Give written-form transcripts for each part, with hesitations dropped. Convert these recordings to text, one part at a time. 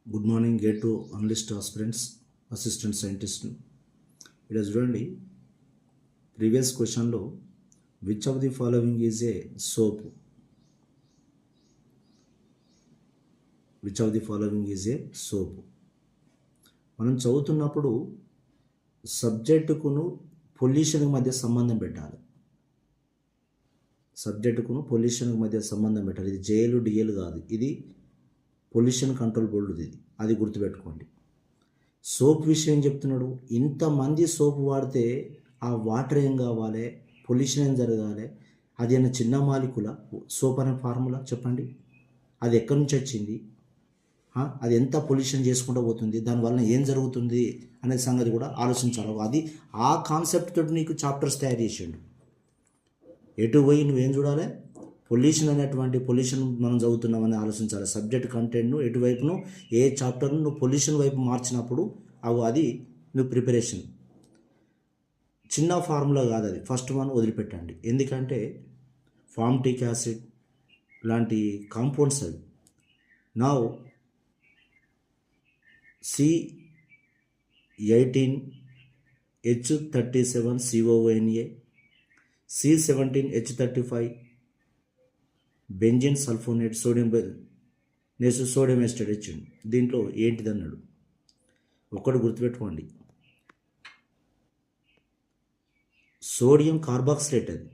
Good morning gate to analyst aspirants assistant scientist. ఇక్కడ చూడండి, previous క్వశ్చన్లో which of the following is a soap, which of the following is a soap. మనం చదువుతున్నప్పుడు సబ్జెక్టుకును పొల్యూషన్కి మధ్య సంబంధం పెట్టాలి. సబ్జెక్టుకును పొల్యూషన్కి మధ్య సంబంధం పెట్టాలి. ఇది జేఎల్ డిఎల్ కాదు, ఇది పొల్యూషన్ కంట్రోల్ బోర్డుది. అది గుర్తుపెట్టుకోండి. సోప్ విషయం చెప్తున్నాడు. ఇంతమంది సోప్ వాడితే ఆ వాటర్ ఏం కావాలి, పొల్యూషన్ ఏం జరగాలి? అది అన్న చిన్న మాలికుల సోప్ అనే ఫార్ములా చెప్పండి. అది ఎక్కడి నుంచి వచ్చింది, అది ఎంత పొల్యూషన్ చేసుకుంటూ పోతుంది, దానివల్ల ఏం జరుగుతుంది అనే సంగతి కూడా ఆలోచించాలి. అది ఆ కాన్సెప్ట్ తోటి నీకు చాప్టర్స్ తయారు చేసిండు. ఎటు పోయి నువ్వేం చూడాలి, పొల్యూషన్ అనేటువంటి పొల్యూషన్ మనం చదువుతున్నామని ఆలోచించాలి. సబ్జెక్ట్ కంటెంట్ను ఎటువైపును ఏ చాప్టర్ను నువ్వు పొల్యూషన్ వైపు మార్చినప్పుడు అది నువ్వు ప్రిపరేషన్. చిన్న ఫార్ములా కాదు అది, ఫస్ట్ వన్ వదిలిపెట్టండి. ఎందుకంటే ఫార్మిటిక్ యాసిడ్ లాంటి కాంపౌండ్స్ అవి. నా C18H37CONA, C17H35 benzene sulphonate, sodium estate ఇచ్చిండు. దీంట్లో ఏంటిది అన్నాడు, ఒక్కటి గుర్తుపెట్టుకోండి. Sodium carboxylate. అది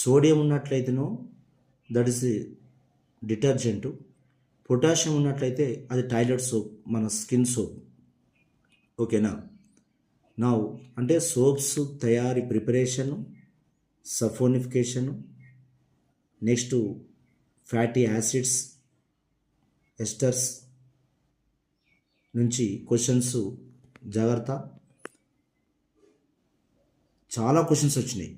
సోడియం ఉన్నట్లయితేనో దట్ ఈస్ డిటర్జెంటు, పొటాషియం ఉన్నట్లయితే అది టాయిలెట్ సోప్, మన స్కిన్ సోప్. ఓకేనా? నా అంటే సోప్స్ తయారీ preparation, saponification, next fatty acids, esters నుంచి క్వశ్చన్స్ జాగ్రత్త. చాలా క్వశ్చన్స్ వచ్చినాయి.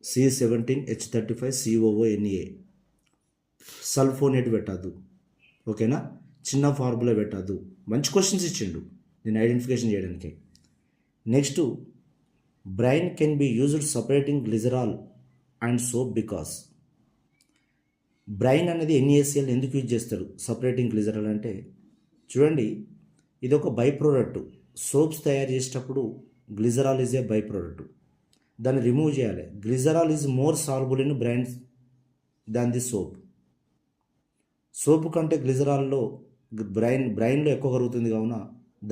C17H35COONA, సల్ఫోనేట్ పెట్టద్దు. ఓకేనా? చిన్న ఫార్ములా పెట్టద్దు. మంచి క్వశ్చన్స్ ఇచ్చిండు నేను ఐడెంటిఫికేషన్ చేయడానికి. Next, brine can be used separating glycerol and soap because. Brine అనేది NaCl ఎందుకు యూజ్ చేస్తారు సపరేటింగ్ గ్లిజరాల్ అంటే, చూడండి, ఇది ఒక బై ప్రోడక్ట్. సోప్స్ తయారు చేసేటప్పుడు glycerol is a by product. దాన్ని రిమూవ్ చేయాలి. Glycerol is more soluble in brine than the soap. Soap కంటే గ్లిజరాల్లో బ్రైన్లో ఎక్కువ కరుగుతుంది కావున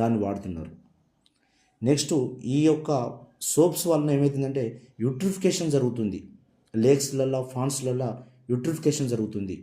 దాన్ని వాడుతున్నారు. నెక్స్ట్, ఈ యొక్క సోప్స్ వలన ఏమవుతుందంటే యూట్రిఫికేషన్ జరుగుతుంది. లేక్స్లల్లో, ఫాండ్స్లల్లో యూట్రిఫికేషన్ జరుగుతుంది.